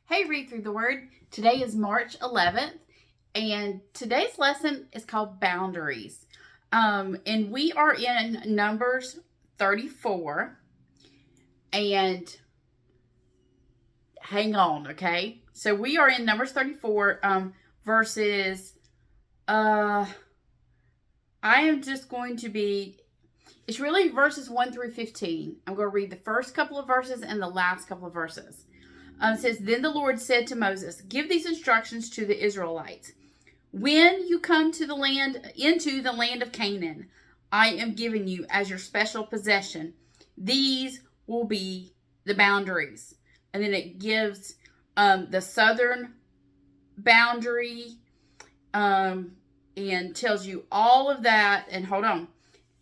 Hey, Read Through the Word. Today is March 11th, and today's lesson is called Boundaries. And we are in Numbers 34, and hang on, okay? So we are in Numbers 34, verses, I am just going to be, it's really verses 1 through 15. I'm going to read the first couple of verses and the last couple of verses. It says, Then the Lord said to Moses, Give these instructions to the Israelites. When you come into the land of Canaan, I am giving you as your special possession. These will be the boundaries. And then it gives the southern boundary and tells you all of that. And hold on.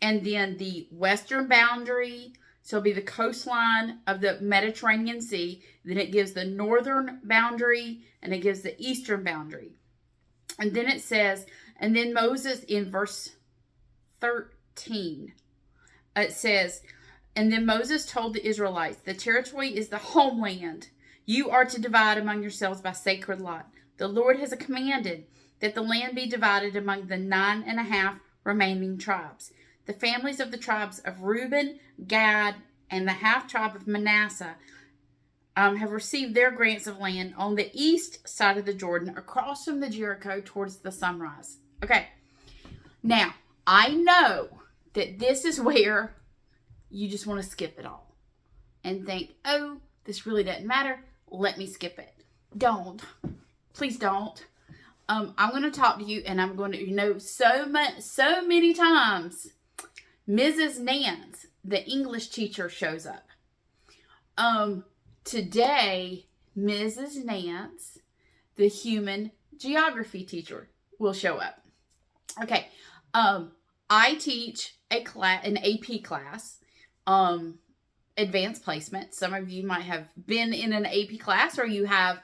And then the western boundary. So it'll be the coastline of the Mediterranean Sea. Then it gives the northern boundary and it gives the eastern boundary. And then it says, and then Moses in verse 13, it says, and then Moses told the Israelites, the territory is the homeland. You are to divide among yourselves by sacred lot. The Lord has commanded that the land be divided among the 9.5 remaining tribes. The families of the tribes of Reuben, Gad, and the half-tribe of Manasseh have received their grants of land on the east side of the Jordan, across from the Jericho towards the sunrise. Okay, now, I know that this is where you just want to skip it all and think, oh, this really doesn't matter. Let me skip it. Don't. Please don't. I'm going to talk to you, and I'm going to, so many times, Mrs. Nance, the English teacher, shows up. Today, Mrs. Nance, the human geography teacher, will show up. Okay. I teach an AP class, advanced placement. Some of you might have been in an AP class, or you have,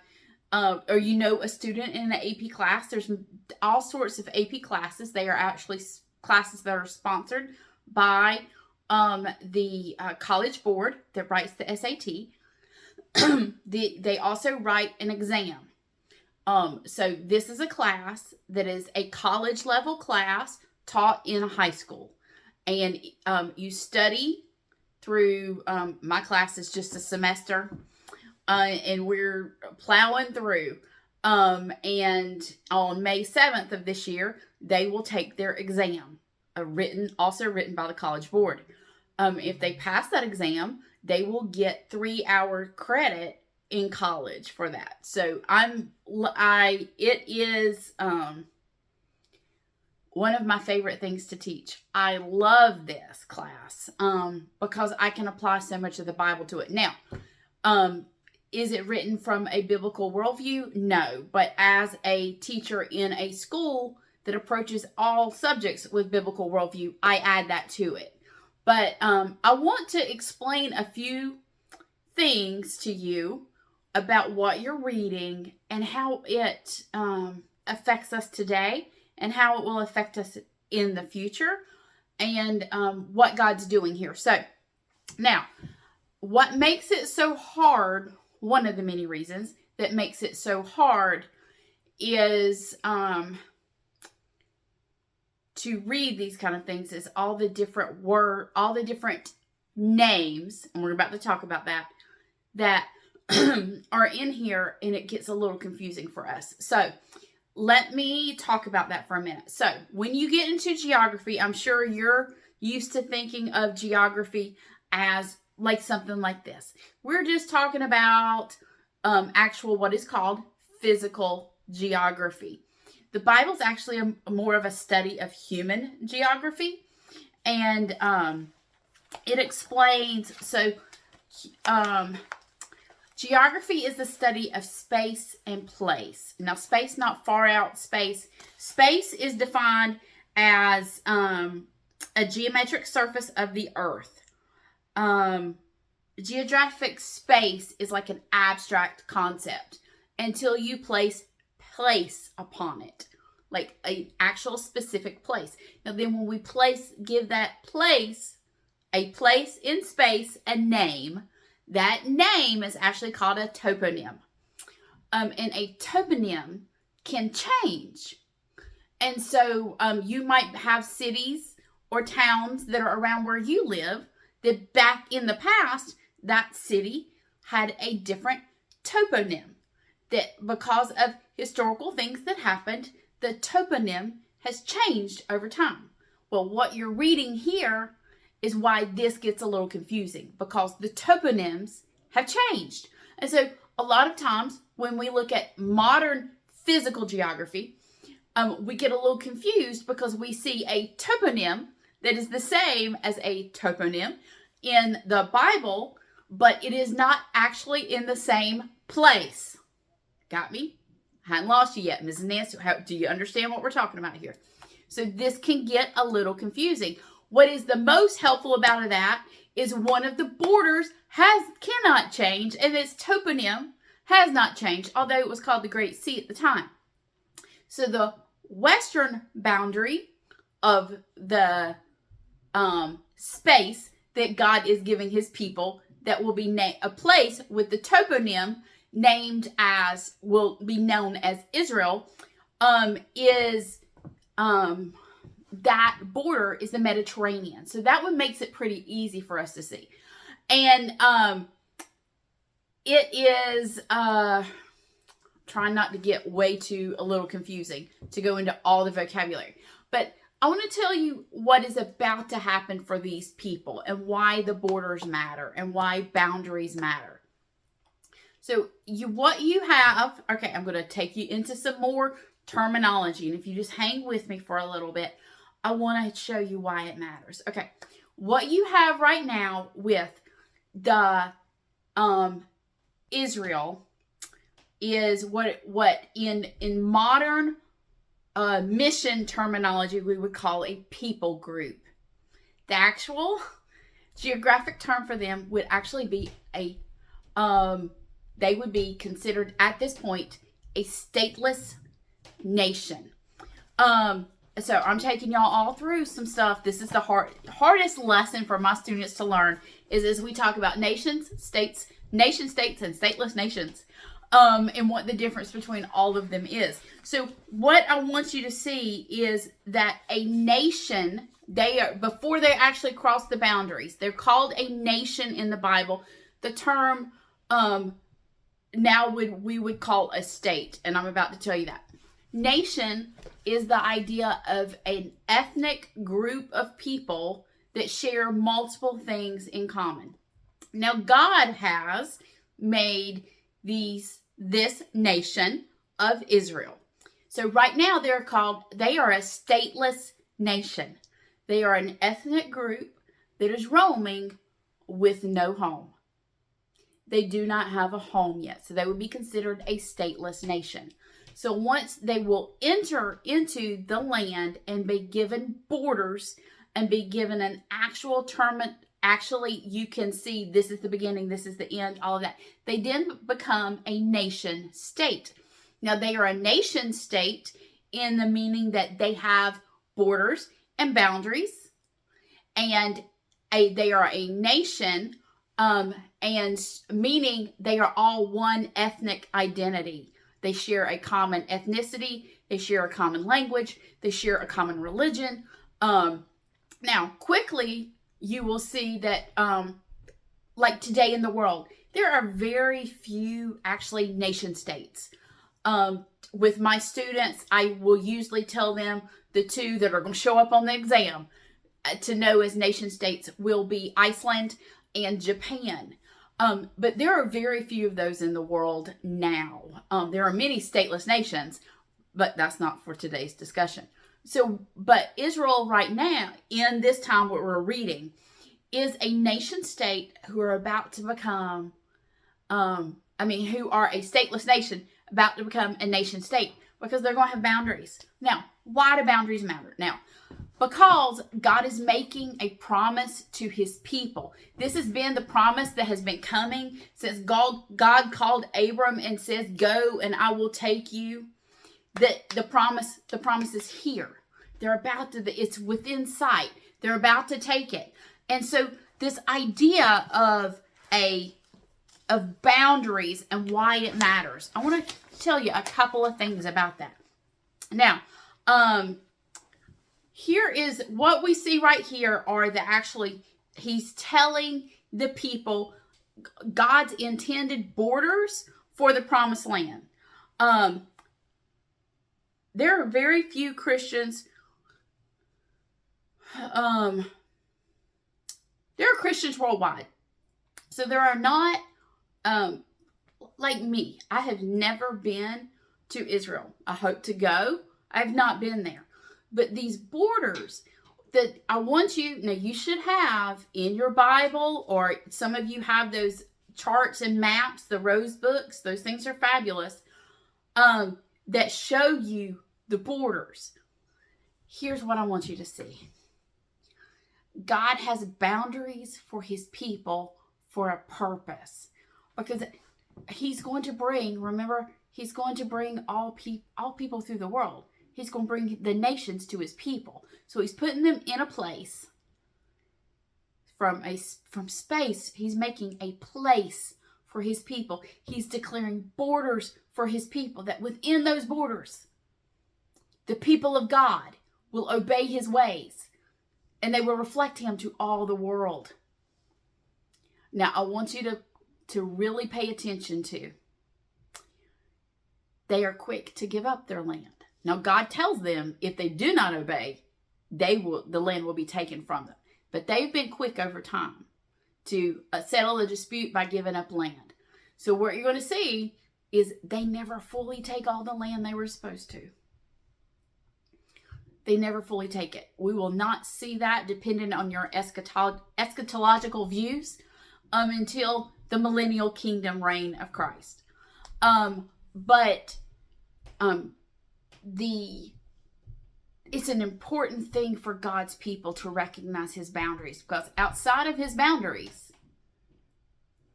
or you know a student in an AP class. There's all sorts of AP classes. They are actually classes that are sponsored by the college board that writes the SAT. They also write an exam. So this is a class that is a college level class taught in a high school. And you study through, my class is just a semester. And we're plowing through. And on May 7th of this year, they will take their exam. Also written by the college board. If they pass that exam, they will get 3-hour credit in college for that. So it is one of my favorite things to teach. I love this class because I can apply so much of the Bible to it. Now, is it written from a biblical worldview? No, but as a teacher in a school that approaches all subjects with biblical worldview, I add that to it. But I want to explain a few things to you about what you're reading and how it affects us today and how it will affect us in the future and what God's doing here. So now, what makes it so hard, one of the many reasons that makes it so hard is to read these kind of things is all the different names, and we're about to talk about that are in here, and it gets a little confusing for us. So let me talk about that for a minute. So when you get into geography, I'm sure you're used to thinking of geography as like something like this. We're just talking about what is called physical geography. The Bible's actually more of a study of human geography, and it explains, geography is the study of space and place. Now, space, not far out space. Space is defined as a geometric surface of the earth. Geographic space is like an abstract concept until you place upon it. like an actual specific place. Now then when we give that place, a place in space, a name, that name is actually called a toponym. And a toponym can change. And so you might have cities or towns that are around where you live that back in the past, that city had a different toponym. That because of historical things that happened, the toponym has changed over time. Well, what you're reading here is why this gets a little confusing, because the toponyms have changed. And so a lot of times when we look at modern physical geography, we get a little confused because we see a toponym that is the same as a toponym in the Bible, but it is not actually in the same place. Got me? I hadn't lost you yet, Mrs. Nancy. Do you understand what we're talking about here? So this can get a little confusing. What is the most helpful about that is one of the borders cannot change, and its toponym has not changed, although it was called the Great Sea at the time. So the western boundary of the space that God is giving his people, that will be a place with the toponym will be known as Israel, that border is the Mediterranean. So that one makes it pretty easy for us to see. And it is trying not to get a little confusing to go into all the vocabulary. But I want to tell you what is about to happen for these people and why the borders matter and why boundaries matter. So what you have, okay, I'm going to take you into some more terminology. And if you just hang with me for a little bit, I want to show you why it matters. Okay, what you have right now with the Israel is what in modern mission terminology we would call a people group. The actual geographic term for them would actually be they would be considered at this point a stateless nation. So I'm taking y'all all through some stuff. This is the hardest lesson for my students to learn, is as we talk about nation states, and stateless nations, and what the difference between all of them is. So what I want you to see is that a nation, before they actually cross the boundaries, they're called a nation in the Bible. The term we would call a state, and I'm about to tell you that. Nation is the idea of an ethnic group of people that share multiple things in common. Now, God has made this nation of Israel. So right now they are a stateless nation. They are an ethnic group that is roaming with no home. They do not have a home yet, so they would be considered a stateless nation. So once they will enter into the land and be given borders and be given an actual term, actually you can see this is the beginning, this is the end, all of that. They then become a nation state. Now they are a nation state in the meaning that they have borders and boundaries, and they are a nation, and meaning they are all one ethnic identity. They share a common ethnicity. They share a common language. They share a common religion. Now, quickly, you will see that, like today in the world, there are very few actually nation states. With my students, I will usually tell them the two that are going to show up on the exam to know as nation states will be Iceland and Japan. But there are very few of those in the world now. There are many stateless nations, but that's not for today's discussion. But Israel right now, in this time what we're reading, is a nation state who are about to become, who are a stateless nation about to become a nation state, because they're going to have boundaries. Now, why do boundaries matter? Now, because God is making a promise to his people. This has been the promise that has been coming since God called Abram and says, "Go and I will take you." that the promise is here. They're about to, it's within sight. They're about to take it. And so this idea of boundaries and why it matters. I want to tell you a couple of things about that. Now, here is what we see right here are he's telling the people God's intended borders for the promised land. There are very few Christians. There are Christians worldwide. So there are not, like me, I have never been to Israel. I hope to go. I have not been there. But these borders that I want you, now you should have in your Bible, or some of you have those charts and maps, the rose books, those things are fabulous, that show you the borders. Here's what I want you to see. God has boundaries for his people for a purpose. Because he's going to bring, remember, he's going to bring all people through the world. He's going to bring the nations to his people. So he's putting them in a place. From space, he's making a place for his people. He's declaring borders for his people, that within those borders, the people of God will obey his ways, and they will reflect him to all the world. Now, I want you to really pay attention to. They are quick to give up their land. Now, God tells them if they do not obey, the land will be taken from them. But they've been quick over time to settle a dispute by giving up land. So what you're going to see is they never fully take all the land they were supposed to. They never fully take it. We will not see that dependent on your eschatological views until the millennial kingdom reign of Christ. It's an important thing for God's people to recognize his boundaries, because outside of his boundaries,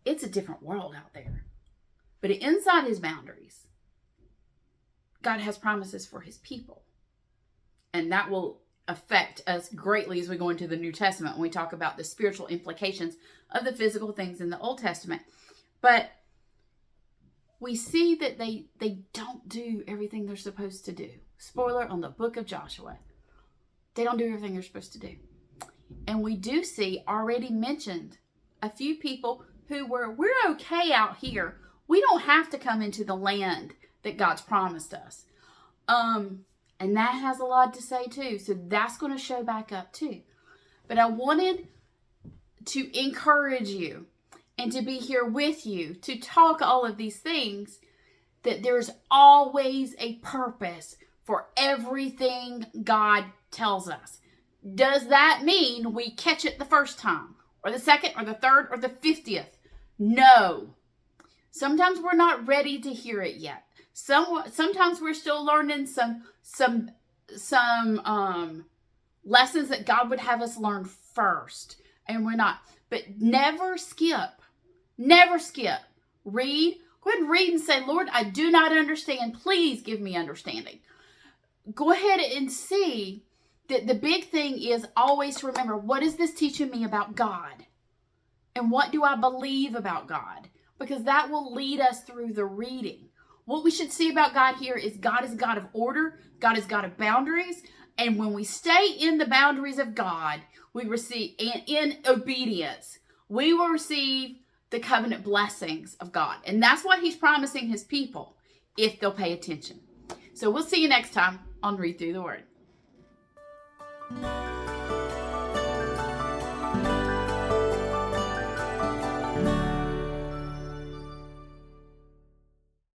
it's a different world out there. But inside his boundaries, God has promises for his people. And that will affect us greatly as we go into the New Testament when we talk about the spiritual implications of the physical things in the Old Testament. But we see that they don't do everything they're supposed to do. Spoiler on the book of Joshua. They don't do everything they're supposed to do. And we do see already mentioned a few people who we're okay out here. We don't have to come into the land that God's promised us. And that has a lot to say too. So that's going to show back up too. But I wanted to encourage you and to be here with you to talk all of these things, that there's always a purpose for everything God tells us. Does that mean we catch it the first time, or the second, or the third, or the 50th? No. Sometimes we're not ready to hear it yet. Sometimes we're still learning some lessons that God would have us learn first, and we're not. But never skip. Never skip. Read. Go ahead and read and say, Lord, I do not understand. Please give me understanding. Go ahead and see that the big thing is always to remember, what is this teaching me about God? And what do I believe about God? Because that will lead us through the reading. What we should see about God here is God is a God of order. God is a God of boundaries. And when we stay in the boundaries of God, we receive, in obedience, we will receive the covenant blessings of God. And that's what he's promising his people if they'll pay attention. So we'll see you next time on Read Through the Word.